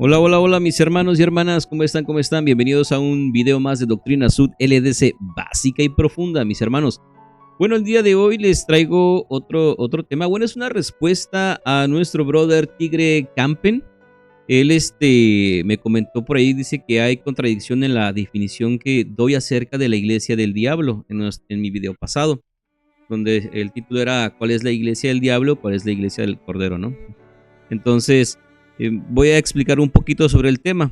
Hola, hola, hola mis hermanos y hermanas, ¿cómo están? ¿Cómo están? Bienvenidos a un video más de Doctrina Sud LDC básica y profunda, mis hermanos. Bueno, el día de hoy les traigo otro tema. Bueno, es una respuesta a nuestro brother Tigre Campen. Él me comentó por ahí, dice que hay contradicción en la definición que doy acerca de la iglesia del diablo en mi video pasado, donde el título era ¿cuál es la iglesia del diablo? ¿Cuál es la iglesia del cordero? ¿No? Entonces, voy a explicar un poquito sobre el tema.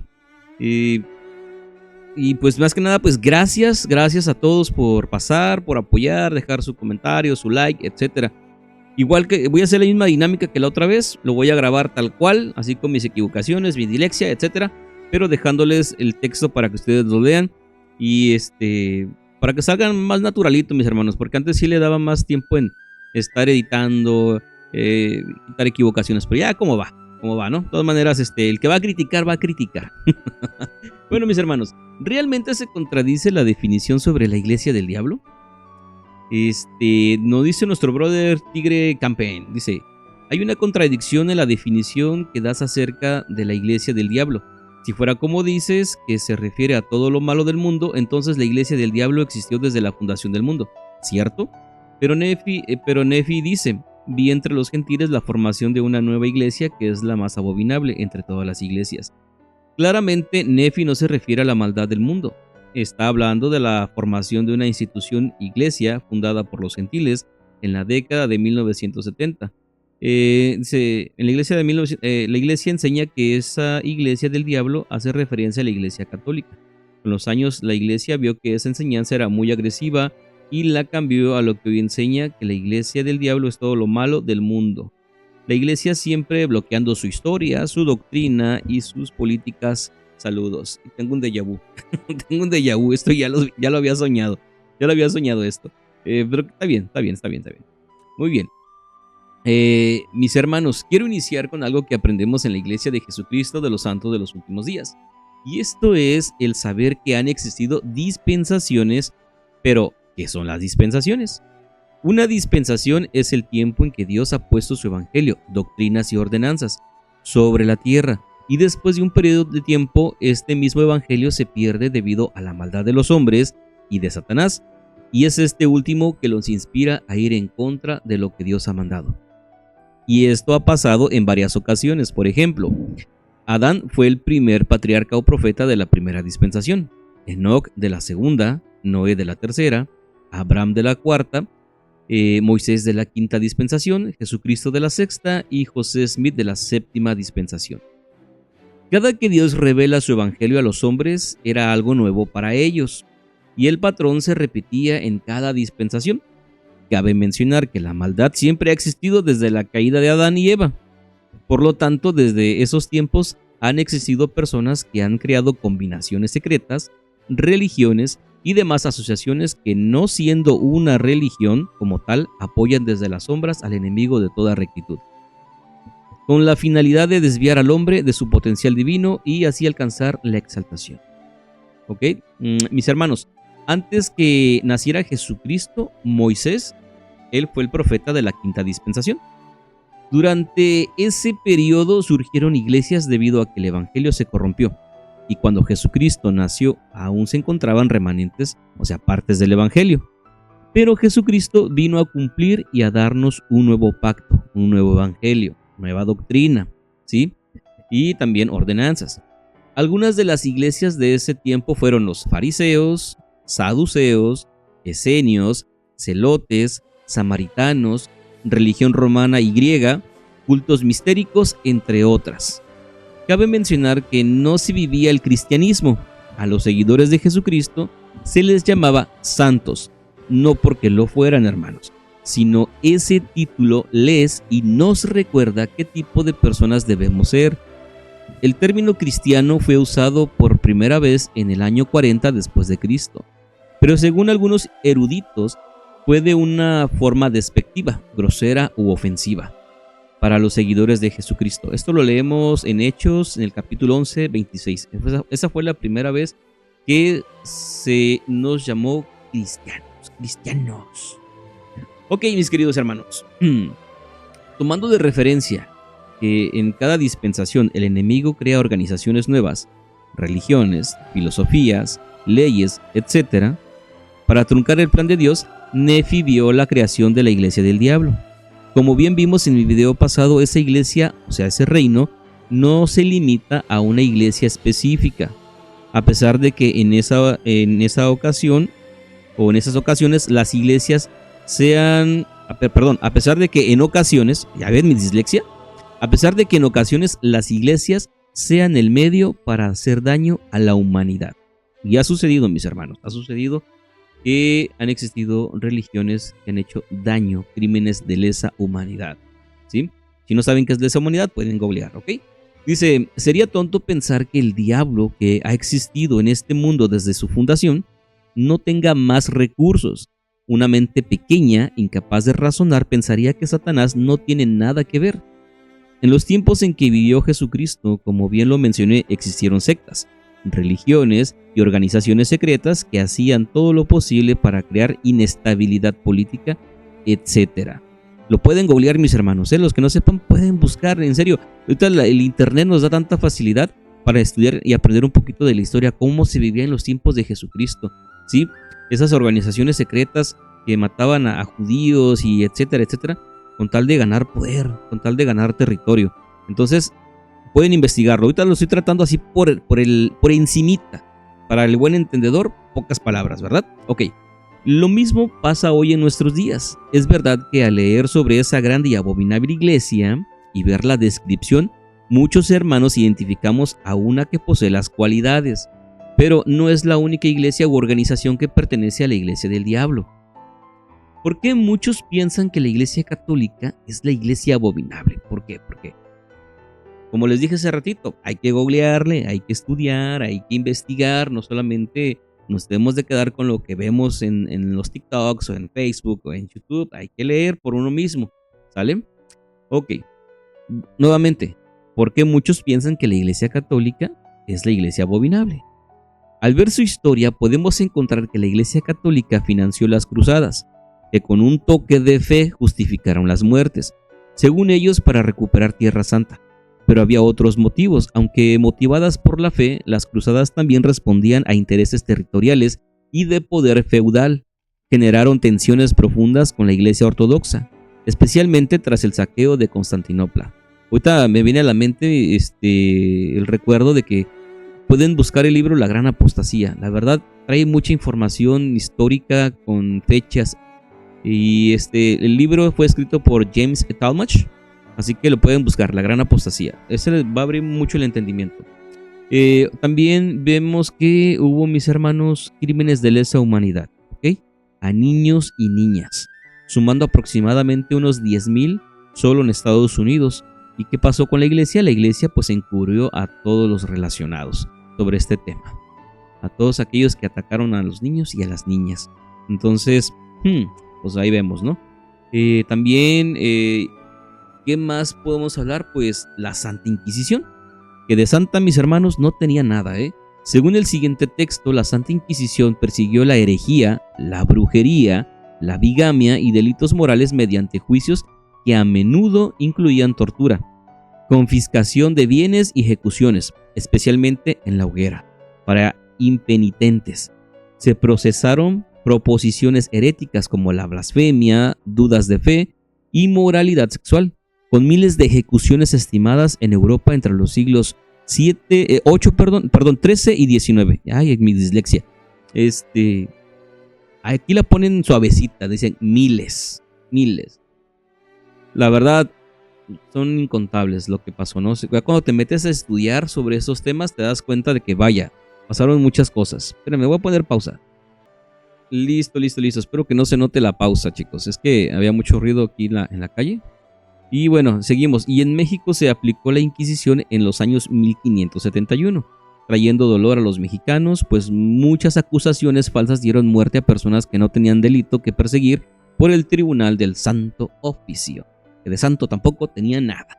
Y, y pues más que nada, pues gracias a todos por pasar, por apoyar, dejar su comentario, su like, etcétera. Igual que voy a hacer la misma dinámica que la otra vez, lo voy a grabar tal cual, así con mis equivocaciones, mi dilexia, etcétera, pero dejándoles el texto para que ustedes lo lean y para que salgan más naturalito, mis hermanos, porque antes sí le daba más tiempo en estar editando, quitar equivocaciones, pero ya cómo va, ¿no? De todas maneras, el que va a criticar, va a criticar. Bueno, mis hermanos, ¿realmente se contradice la definición sobre la iglesia del diablo? Nos dice nuestro brother Tigre Campen, dice, hay una contradicción en la definición que das acerca de la iglesia del diablo. Si fuera como dices, que se refiere a todo lo malo del mundo, entonces la iglesia del diablo existió desde la fundación del mundo, ¿cierto? Pero Nefi dice, vi entre los gentiles la formación de una nueva iglesia que es la más abominable entre todas las iglesias. Claramente, Nefi no se refiere a la maldad del mundo. Está hablando de la formación de una institución iglesia fundada por los gentiles en la década de 1970. La iglesia enseña que esa iglesia del diablo hace referencia a la iglesia católica. Con los años, la iglesia vio que esa enseñanza era muy agresiva y la cambió a lo que hoy enseña que la iglesia del diablo es todo lo malo del mundo. La iglesia siempre bloqueando su historia, su doctrina y sus políticas. Saludos. Tengo un déjà vu. Tengo un déjà vu. Esto ya lo había soñado. Ya lo había soñado esto. Pero está bien. Muy bien. Mis hermanos, quiero iniciar con algo que aprendemos en la iglesia de Jesucristo de los Santos de los Últimos Días. Y esto es el saber que han existido dispensaciones. Pero, ¿qué son las dispensaciones? Una dispensación es el tiempo en que Dios ha puesto su evangelio, doctrinas y ordenanzas sobre la tierra, y después de un periodo de tiempo, este mismo evangelio se pierde debido a la maldad de los hombres y de Satanás, y es este último que los inspira a ir en contra de lo que Dios ha mandado. Y esto ha pasado en varias ocasiones. Por ejemplo, Adán fue el primer patriarca o profeta de la primera dispensación, Enoc de la segunda, Noé de la tercera, Abraham de la cuarta, Moisés de la quinta dispensación, Jesucristo de la sexta y José Smith de la séptima dispensación. Cada que Dios revela su evangelio a los hombres era algo nuevo para ellos, y el patrón se repetía en cada dispensación. Cabe mencionar que la maldad siempre ha existido desde la caída de Adán y Eva. Por lo tanto, desde esos tiempos han existido personas que han creado combinaciones secretas, religiones y demás asociaciones que, no siendo una religión como tal, apoyan desde las sombras al enemigo de toda rectitud, con la finalidad de desviar al hombre de su potencial divino y así alcanzar la exaltación. ¿Ok? Mis hermanos, antes que naciera Jesucristo, Moisés, él fue el profeta de la quinta dispensación. Durante ese periodo surgieron iglesias debido a que el evangelio se corrompió. Y cuando Jesucristo nació, aún se encontraban remanentes, o sea, partes del evangelio. Pero Jesucristo vino a cumplir y a darnos un nuevo pacto, un nuevo evangelio, nueva doctrina, ¿sí? Y también ordenanzas. Algunas de las iglesias de ese tiempo fueron los fariseos, saduceos, esenios, celotes, samaritanos, religión romana y griega, cultos mistéricos, entre otras. Cabe mencionar que no se vivía el cristianismo. A los seguidores de Jesucristo se les llamaba santos, no porque lo fueran, hermanos, sino ese título les y nos recuerda qué tipo de personas debemos ser. El término cristiano fue usado por primera vez en el año 40 después de Cristo, pero según algunos eruditos fue de una forma despectiva, grosera u ofensiva para los seguidores de Jesucristo. Esto lo leemos en Hechos, en el capítulo 11, 26. Esa fue la primera vez que se nos llamó cristianos. Ok, mis queridos hermanos, tomando de referencia que en cada dispensación el enemigo crea organizaciones nuevas, religiones, filosofías, leyes, etc., para truncar el plan de Dios, Nefi vio la creación de la iglesia del diablo. Como bien vimos en el video pasado, esa iglesia, o sea, ese reino, no se limita a una iglesia específica, a pesar de que en esa ocasión, o en esas ocasiones, las iglesias sean, a pesar de que en ocasiones, ya ven mi dislexia, a pesar de que en ocasiones las iglesias sean el medio para hacer daño a la humanidad. Y ha sucedido, mis hermanos, ha sucedido que han existido religiones que han hecho daño, crímenes de lesa humanidad, ¿sí? Si no saben qué es lesa humanidad, pueden googlear, ¿ok? Dice, sería tonto pensar que el diablo que ha existido en este mundo desde su fundación no tenga más recursos. Una mente pequeña, incapaz de razonar, pensaría que Satanás no tiene nada que ver. En los tiempos en que vivió Jesucristo, como bien lo mencioné, existieron sectas, religiones y organizaciones secretas que hacían todo lo posible para crear inestabilidad política, etc. Lo pueden googlear, mis hermanos, los que no sepan pueden buscar, en serio. Ahorita el internet nos da tanta facilidad para estudiar y aprender un poquito de la historia, cómo se vivía en los tiempos de Jesucristo, ¿sí? Esas organizaciones secretas que mataban a judíos y etcétera, etcétera, con tal de ganar poder, con tal de ganar territorio. Entonces, pueden investigarlo. Ahorita lo estoy tratando así por encimita. Para el buen entendedor, pocas palabras, ¿verdad? Ok. Lo mismo pasa hoy en nuestros días. Es verdad que al leer sobre esa grande y abominable iglesia y ver la descripción, muchos hermanos identificamos a una que posee las cualidades, pero no es la única iglesia u organización que pertenece a la iglesia del diablo. ¿Por qué muchos piensan que la iglesia católica es la iglesia abominable? ¿Por qué? Porque, como les dije hace ratito, hay que googlearle, hay que estudiar, hay que investigar, no solamente nos debemos de quedar con lo que vemos en los TikToks o en Facebook o en YouTube, hay que leer por uno mismo, ¿sale? Ok, nuevamente, ¿por qué muchos piensan que la iglesia católica es la iglesia abominable? Al ver su historia podemos encontrar que la iglesia católica financió las cruzadas, que con un toque de fe justificaron las muertes, según ellos para recuperar Tierra Santa. Pero había otros motivos, aunque motivadas por la fe, las cruzadas también respondían a intereses territoriales y de poder feudal. Generaron tensiones profundas con la iglesia ortodoxa, especialmente tras el saqueo de Constantinopla. Ahorita me viene a la mente el recuerdo de que pueden buscar el libro La Gran Apostasía. La verdad, trae mucha información histórica con fechas. Y el libro fue escrito por James Talmage, así que lo pueden buscar, La Gran Apostasía. Ese les va a abrir mucho el entendimiento. También vemos que hubo, mis hermanos, crímenes de lesa humanidad, ¿ok? A niños y niñas, sumando aproximadamente unos 10,000 solo en Estados Unidos. ¿Y qué pasó con la iglesia? La iglesia pues encubrió a todos los relacionados sobre este tema, a todos aquellos que atacaron a los niños y a las niñas. Entonces, pues ahí vemos, ¿no? También, ¿qué más podemos hablar? Pues la Santa Inquisición, que de santa, mis hermanos, no tenía nada, ¿eh? Según el siguiente texto, la Santa Inquisición persiguió la herejía, la brujería, la bigamia y delitos morales mediante juicios que a menudo incluían tortura, confiscación de bienes y ejecuciones, especialmente en la hoguera, para impenitentes. Se procesaron proposiciones heréticas como la blasfemia, dudas de fe y moralidad sexual, con miles de ejecuciones estimadas en Europa entre los siglos 13 y 19. Ay, mi dislexia. Aquí la ponen suavecita, dicen miles. La verdad, son incontables lo que pasó, ¿no? Cuando te metes a estudiar sobre esos temas, te das cuenta de que, vaya, pasaron muchas cosas. Pero me voy a poner pausa. Listo. Espero que no se note la pausa, chicos. Es que había mucho ruido aquí en la calle. Y bueno, seguimos. Y en México se aplicó la Inquisición en los años 1571, trayendo dolor a los mexicanos, pues muchas acusaciones falsas dieron muerte a personas que no tenían delito que perseguir por el Tribunal del Santo Oficio, que de santo tampoco tenía nada.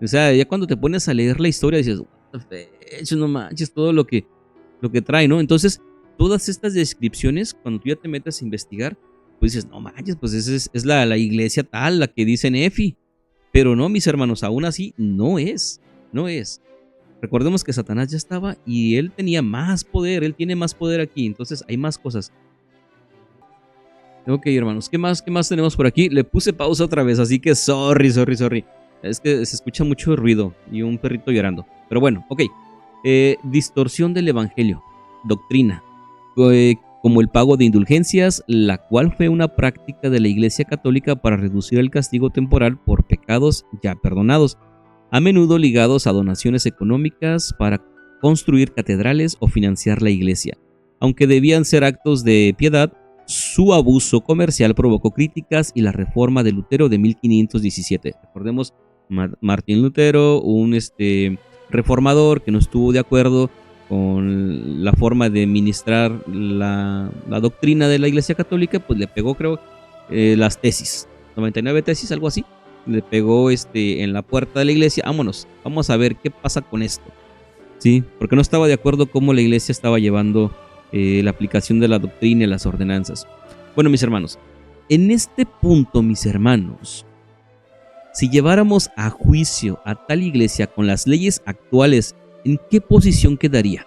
O sea, ya cuando te pones a leer la historia dices, no manches, todo lo que trae, ¿no? Entonces, todas estas descripciones, cuando tú ya te metes a investigar, pues dices, no manches, pues esa es la iglesia tal, la que dice Nefi. Pero no, mis hermanos, aún así no es. Recordemos que Satanás ya estaba y él tenía más poder, él tiene más poder aquí, entonces hay más cosas. Ok, hermanos, ¿qué más tenemos por aquí? Le puse pausa otra vez, así que sorry. Es que se escucha mucho ruido y un perrito llorando. Pero bueno, ok. Distorsión del evangelio, doctrina, como el pago de indulgencias, la cual fue una práctica de la Iglesia Católica para reducir el castigo temporal por pecados ya perdonados, a menudo ligados a donaciones económicas para construir catedrales o financiar la iglesia. Aunque debían ser actos de piedad, su abuso comercial provocó críticas y la reforma de Lutero de 1517. Recordemos, Martín Lutero, un reformador que no estuvo de acuerdo con la forma de ministrar la doctrina de la Iglesia Católica, pues le pegó, creo, las tesis, 99 tesis, algo así. Le pegó en la puerta de la iglesia. Vámonos, vamos a ver qué pasa con esto. Sí, porque no estaba de acuerdo cómo la iglesia estaba llevando la aplicación de la doctrina y las ordenanzas. Bueno, mis hermanos, en este punto, mis hermanos, si lleváramos a juicio a tal iglesia con las leyes actuales, ¿en qué posición quedaría?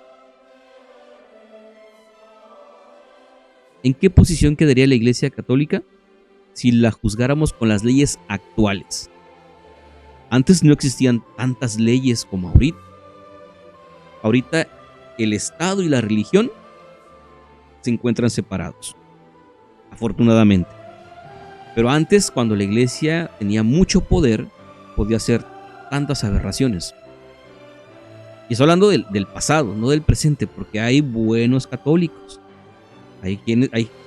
¿En qué posición quedaría la Iglesia Católica si la juzgáramos con las leyes actuales? Antes no existían tantas leyes como ahorita. Ahorita el Estado y la religión se encuentran separados, afortunadamente. Pero antes, cuando la iglesia tenía mucho poder, podía hacer tantas aberraciones. Y estoy hablando del pasado, no del presente, porque hay buenos católicos. Hay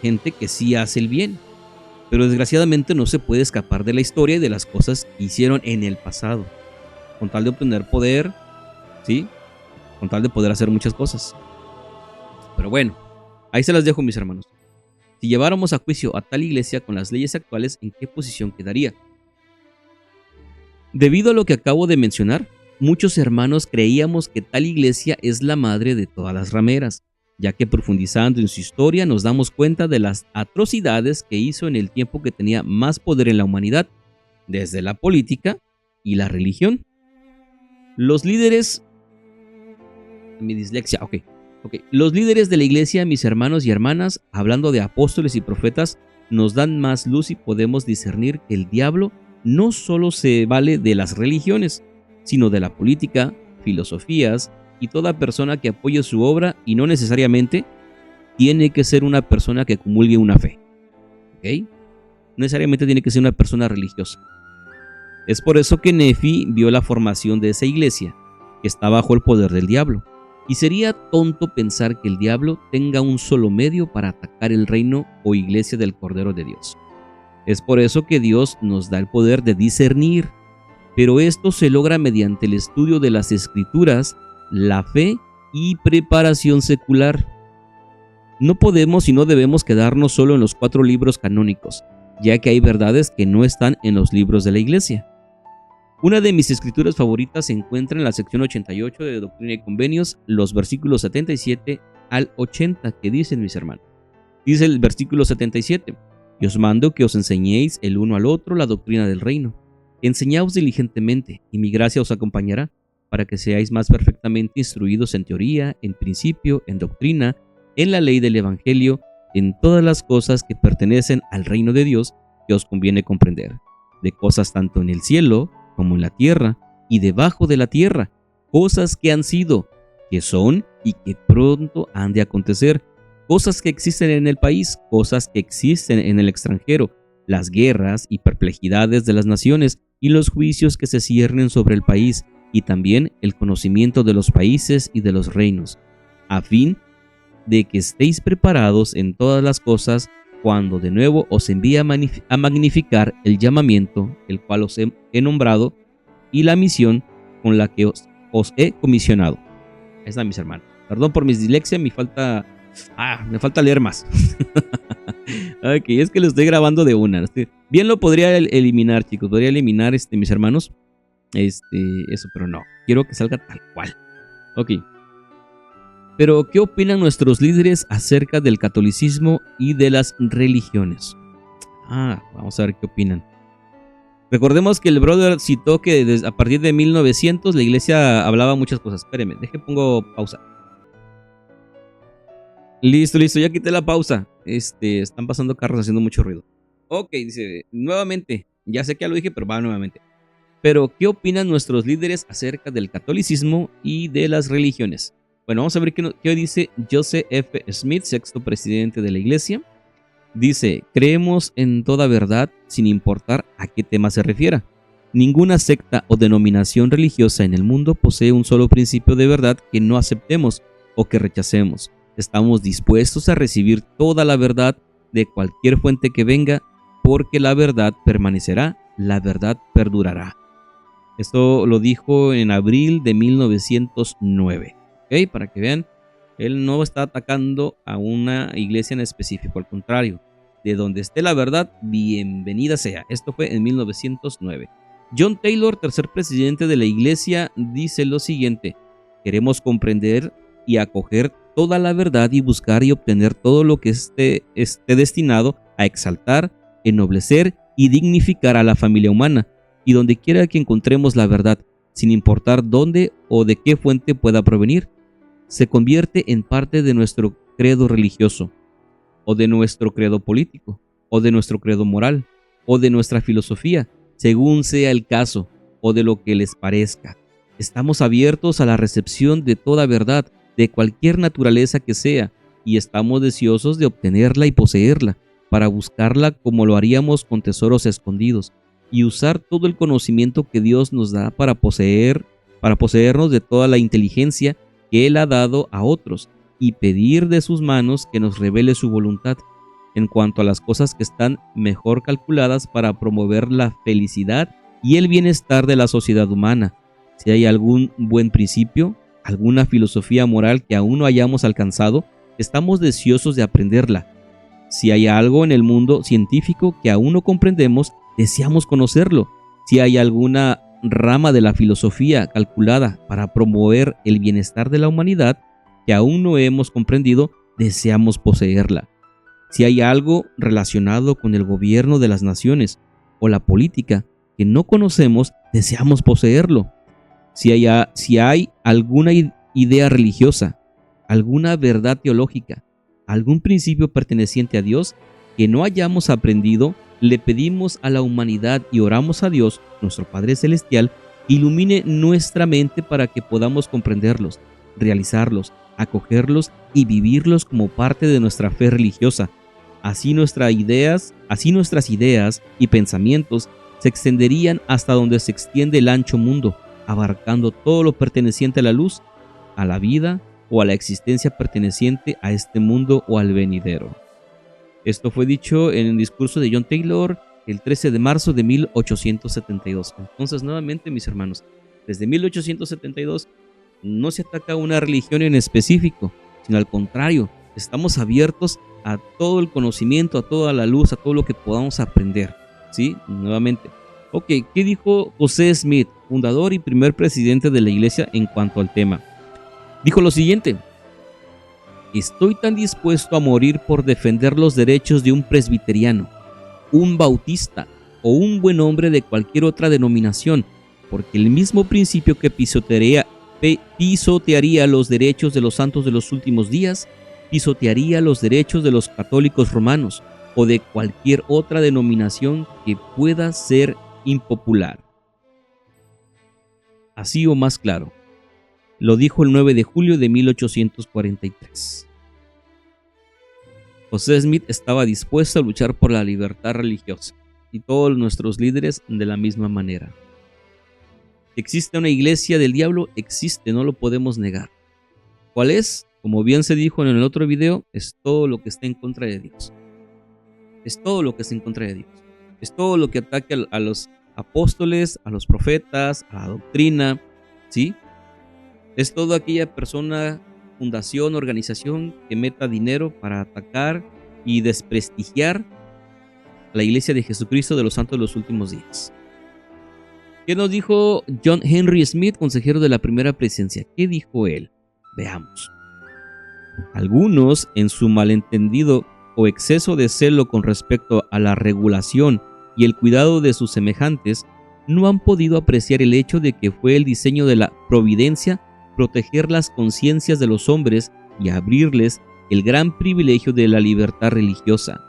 gente que sí hace el bien. Pero desgraciadamente no se puede escapar de la historia y de las cosas que hicieron en el pasado. Con tal de obtener poder, ¿sí? Con tal de poder hacer muchas cosas. Pero bueno, ahí se las dejo, mis hermanos. Si lleváramos a juicio a tal iglesia con las leyes actuales, ¿en qué posición quedaría? Debido a lo que acabo de mencionar, muchos hermanos creíamos que tal iglesia es la madre de todas las rameras, ya que profundizando en su historia nos damos cuenta de las atrocidades que hizo en el tiempo que tenía más poder en la humanidad, desde la política y la religión. Los líderes... Mi dislexia, ok. Los líderes de la iglesia, mis hermanos y hermanas, hablando de apóstoles y profetas, nos dan más luz y podemos discernir que el diablo no solo se vale de las religiones, sino de la política, filosofías y toda persona que apoye su obra, y no necesariamente tiene que ser una persona que comulgue una fe. ¿Ok? No necesariamente tiene que ser una persona religiosa. Es por eso que Nefi vio la formación de esa iglesia, que está bajo el poder del diablo. Y sería tonto pensar que el diablo tenga un solo medio para atacar el reino o iglesia del Cordero de Dios. Es por eso que Dios nos da el poder de discernir, pero esto se logra mediante el estudio de las Escrituras, la fe y preparación secular. No podemos y no debemos quedarnos solo en los 4 libros canónicos, ya que hay verdades que no están en los libros de la iglesia. Una de mis escrituras favoritas se encuentra en la sección 88 de Doctrina y Convenios, los versículos 77 al 80, que dicen, mis hermanos. Dice el versículo 77, y os mando que os enseñéis el uno al otro la doctrina del reino. Enseñaos diligentemente, y mi gracia os acompañará, para que seáis más perfectamente instruidos en teoría, en principio, en doctrina, en la ley del evangelio, en todas las cosas que pertenecen al reino de Dios, que os conviene comprender, de cosas tanto en el cielo como en la tierra y debajo de la tierra, cosas que han sido, que son y que pronto han de acontecer, cosas que existen en el país, cosas que existen en el extranjero, las guerras y perplejidades de las naciones y los juicios que se ciernen sobre el país, y también el conocimiento de los países y de los reinos, a fin de que estéis preparados en todas las cosas cuando de nuevo os envíe a magnificar el llamamiento, el cual os he nombrado, y la misión con la que os he comisionado. Ahí está, mis hermanos. Perdón por mis dislexia, me falta leer más. Ok, es que lo estoy grabando de una. Bien lo podría eliminar, chicos. Podría eliminar, mis hermanos, eso, pero no. Quiero que salga tal cual. Ok. Pero, ¿qué opinan nuestros líderes acerca del catolicismo y de las religiones? Vamos a ver qué opinan. Recordemos que el brother citó que a partir de 1900 la iglesia hablaba muchas cosas. Espérenme, pongo pausa. Listo, ya quité la pausa. Están pasando carros haciendo mucho ruido. Ok, dice, nuevamente, ya sé que ya lo dije, pero va nuevamente. Pero, ¿qué opinan nuestros líderes acerca del catolicismo y de las religiones? Bueno, vamos a ver qué dice Joseph F. Smith, sexto presidente de la iglesia. Dice, creemos en toda verdad sin importar a qué tema se refiera. Ninguna secta o denominación religiosa en el mundo posee un solo principio de verdad que no aceptemos o que rechacemos. Estamos dispuestos a recibir toda la verdad de cualquier fuente que venga, porque la verdad permanecerá, la verdad perdurará. Esto lo dijo en abril de 1909. ¿Ok? Para que vean, él no está atacando a una iglesia en específico, al contrario, de donde esté la verdad, bienvenida sea. Esto fue en 1909. John Taylor, tercer presidente de la iglesia, dice lo siguiente: queremos comprender y acoger toda la verdad y buscar y obtener todo lo que esté destinado a exaltar, ennoblecer y dignificar a la familia humana, y donde quiera que encontremos la verdad, sin importar dónde o de qué fuente pueda provenir, se convierte en parte de nuestro credo religioso, o de nuestro credo político, o de nuestro credo moral, o de nuestra filosofía, según sea el caso, o de lo que les parezca. Estamos abiertos a la recepción de toda verdad, de cualquier naturaleza que sea, y estamos deseosos de obtenerla y poseerla, para buscarla como lo haríamos con tesoros escondidos, y usar todo el conocimiento que Dios nos da para poseernos de toda la inteligencia que Él ha dado a otros, y pedir de sus manos que nos revele su voluntad en cuanto a las cosas que están mejor calculadas para promover la felicidad y el bienestar de la sociedad humana. Si hay algún buen principio, alguna filosofía moral que aún no hayamos alcanzado, estamos deseosos de aprenderla. Si hay algo en el mundo científico que aún no comprendemos, deseamos conocerlo. Si hay alguna rama de la filosofía calculada para promover el bienestar de la humanidad que aún no hemos comprendido, deseamos poseerla. Si hay algo relacionado con el gobierno de las naciones o la política que no conocemos, deseamos poseerlo. Si hay alguna idea religiosa, alguna verdad teológica, algún principio perteneciente a Dios que no hayamos aprendido, le pedimos a la humanidad y oramos a Dios, nuestro Padre Celestial, ilumine nuestra mente para que podamos comprenderlos, realizarlos, acogerlos y vivirlos como parte de nuestra fe religiosa. Así nuestras ideas y pensamientos se extenderían hasta donde se extiende el ancho mundo, abarcando todo lo perteneciente a la luz, a la vida o a la existencia perteneciente a este mundo o al venidero. Esto fue dicho en el discurso de John Taylor el 13 de marzo de 1872. Entonces, nuevamente, mis hermanos, desde 1872 no se ataca a una religión en específico, sino al contrario, estamos abiertos a todo el conocimiento, a toda la luz, a todo lo que podamos aprender. ¿Sí? Nuevamente. Ok, ¿qué dijo José Smith, fundador y primer presidente de la iglesia en cuanto al tema? Dijo lo siguiente: estoy tan dispuesto a morir por defender los derechos de un presbiteriano, un bautista o un buen hombre de cualquier otra denominación, porque el mismo principio que pisotearía los derechos de los santos de los últimos días, pisotearía los derechos de los católicos romanos o de cualquier otra denominación que pueda ser impopular. Así o más claro. Lo dijo el 9 de julio de 1843. José Smith estaba dispuesto a luchar por la libertad religiosa, y todos nuestros líderes de la misma manera. ¿Existe una iglesia del diablo? Existe, no lo podemos negar. ¿Cuál es? Como bien se dijo en el otro video, es todo lo que está en contra de Dios. Es todo lo que está en contra de Dios. Es todo lo que ataca a los apóstoles, a los profetas, a la doctrina, ¿sí? Es toda aquella persona, fundación, organización que meta dinero para atacar y desprestigiar la iglesia de Jesucristo de los santos de los últimos días. ¿Qué nos dijo John Henry Smith, consejero de la primera presidencia? ¿Qué dijo él? Veamos. Algunos, en su malentendido o exceso de celo con respecto a la regulación y el cuidado de sus semejantes, no han podido apreciar el hecho de que fue el diseño de la providencia proteger las conciencias de los hombres y abrirles el gran privilegio de la libertad religiosa.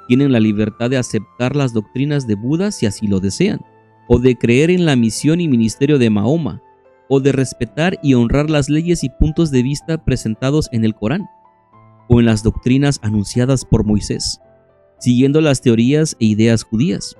Tienen la libertad de aceptar las doctrinas de Buda si así lo desean, o de creer en la misión y ministerio de Mahoma, o de respetar y honrar las leyes y puntos de vista presentados en el Corán, o en las doctrinas anunciadas por Moisés, siguiendo las teorías e ideas judías.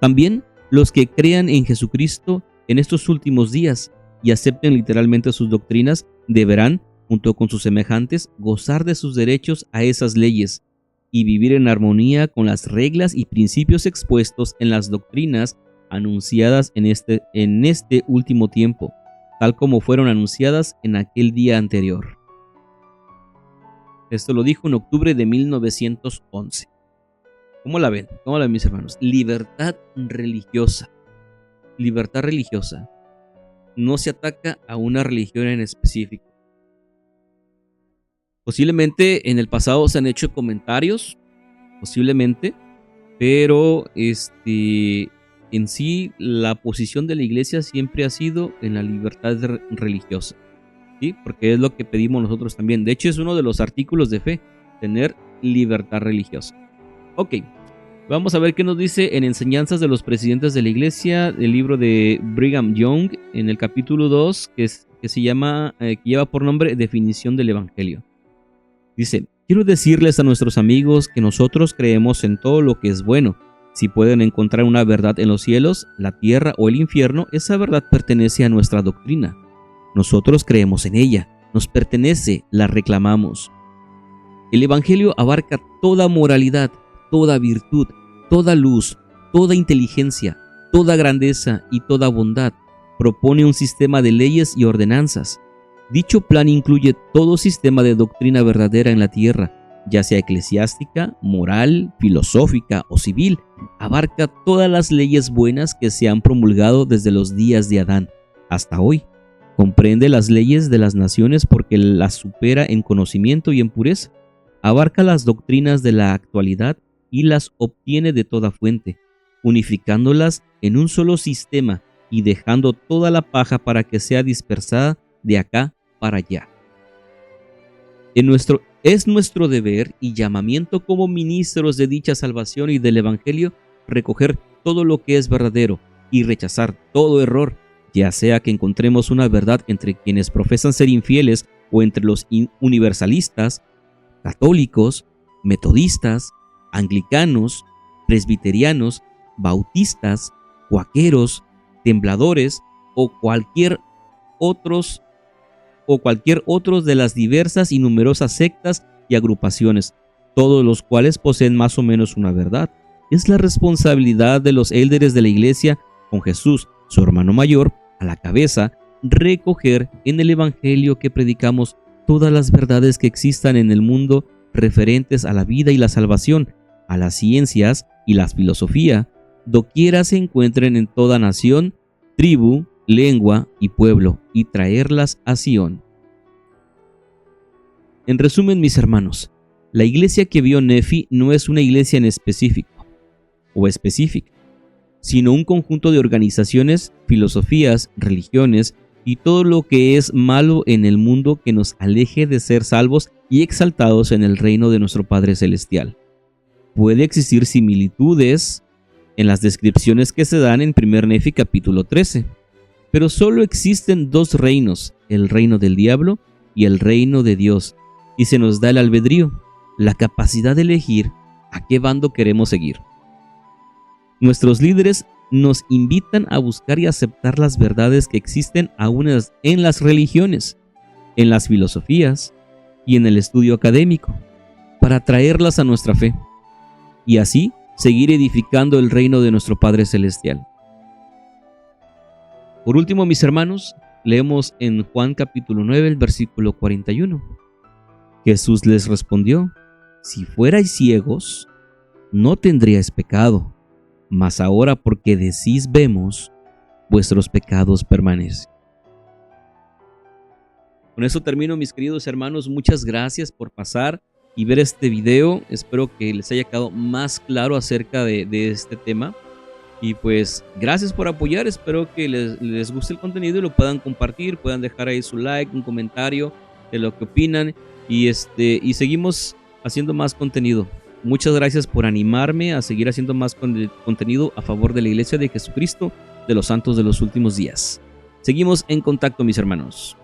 También los que crean en Jesucristo en estos últimos días y acepten literalmente sus doctrinas deberán, junto con sus semejantes, gozar de sus derechos a esas leyes y vivir en armonía con las reglas y principios expuestos en las doctrinas anunciadas en este último tiempo, tal como fueron anunciadas en aquel día anterior. Esto lo dijo en octubre de 1911. ¿Cómo la ven? ¿Cómo la ven, mis hermanos? Libertad religiosa. Libertad religiosa. No se ataca a una religión en específico. Posiblemente en el pasado se han hecho comentarios, posiblemente, pero en sí la posición de la iglesia siempre ha sido en la libertad religiosa, ¿sí? Porque es lo que pedimos nosotros también. De hecho, es uno de los artículos de fe, tener libertad religiosa. Ok, vamos a ver qué nos dice en Enseñanzas de los Presidentes de la Iglesia, el libro de Brigham Young, en el capítulo 2, que lleva por nombre Definición del Evangelio. Dice: quiero decirles a nuestros amigos que nosotros creemos en todo lo que es bueno. Si pueden encontrar una verdad en los cielos, la tierra o el infierno, esa verdad pertenece a nuestra doctrina. Nosotros creemos en ella, nos pertenece, la reclamamos. El Evangelio abarca toda moralidad, toda virtud, toda luz, toda inteligencia, toda grandeza y toda bondad. Propone un sistema de leyes y ordenanzas. Dicho plan incluye todo sistema de doctrina verdadera en la tierra, ya sea eclesiástica, moral, filosófica o civil. Abarca todas las leyes buenas que se han promulgado desde los días de Adán hasta hoy. Comprende las leyes de las naciones porque las supera en conocimiento y en pureza. Abarca las doctrinas de la actualidad y las obtiene de toda fuente, unificándolas en un solo sistema y dejando toda la paja para que sea dispersada de acá para allá. Es nuestro deber y llamamiento como ministros de dicha salvación y del Evangelio recoger todo lo que es verdadero y rechazar todo error, ya sea que encontremos una verdad entre quienes profesan ser infieles o entre los universalistas, católicos, metodistas, anglicanos, presbiterianos, bautistas, cuáqueros, tembladores o cualquier otros de las diversas y numerosas sectas y agrupaciones, todos los cuales poseen más o menos una verdad. Es la responsabilidad de los élderes de la iglesia, con Jesús, su hermano mayor, a la cabeza, recoger en el Evangelio que predicamos todas las verdades que existan en el mundo referentes a la vida y la salvación, a las ciencias y la filosofía, doquiera se encuentren en toda nación, tribu, lengua y pueblo, y traerlas a Sion. En resumen, mis hermanos, la iglesia que vio Nefi no es una iglesia en específica, sino un conjunto de organizaciones, filosofías, religiones y todo lo que es malo en el mundo que nos aleje de ser salvos y exaltados en el reino de nuestro Padre Celestial. Puede existir similitudes en las descripciones que se dan en 1 Nefi capítulo 13, pero solo existen dos reinos, el reino del diablo y el reino de Dios, y se nos da el albedrío, la capacidad de elegir a qué bando queremos seguir. Nuestros líderes nos invitan a buscar y aceptar las verdades que existen aún en las religiones, en las filosofías y en el estudio académico, para traerlas a nuestra fe, y así seguir edificando el reino de nuestro Padre Celestial. Por último, mis hermanos, leemos en Juan capítulo 9, el versículo 41. Jesús les respondió: si fuerais ciegos, no tendríais pecado, mas ahora porque decís vemos, vuestros pecados permanecen. Con eso termino, mis queridos hermanos. Muchas gracias por pasar y ver este video. Espero que les haya quedado más claro acerca de este tema. Y pues gracias por apoyar, espero que les guste el contenido y lo puedan compartir, puedan dejar ahí su like, un comentario de lo que opinan y seguimos haciendo más contenido. Muchas gracias por animarme a seguir haciendo más contenido a favor de la Iglesia de Jesucristo de los Santos de los Últimos Días. Seguimos en contacto, mis hermanos.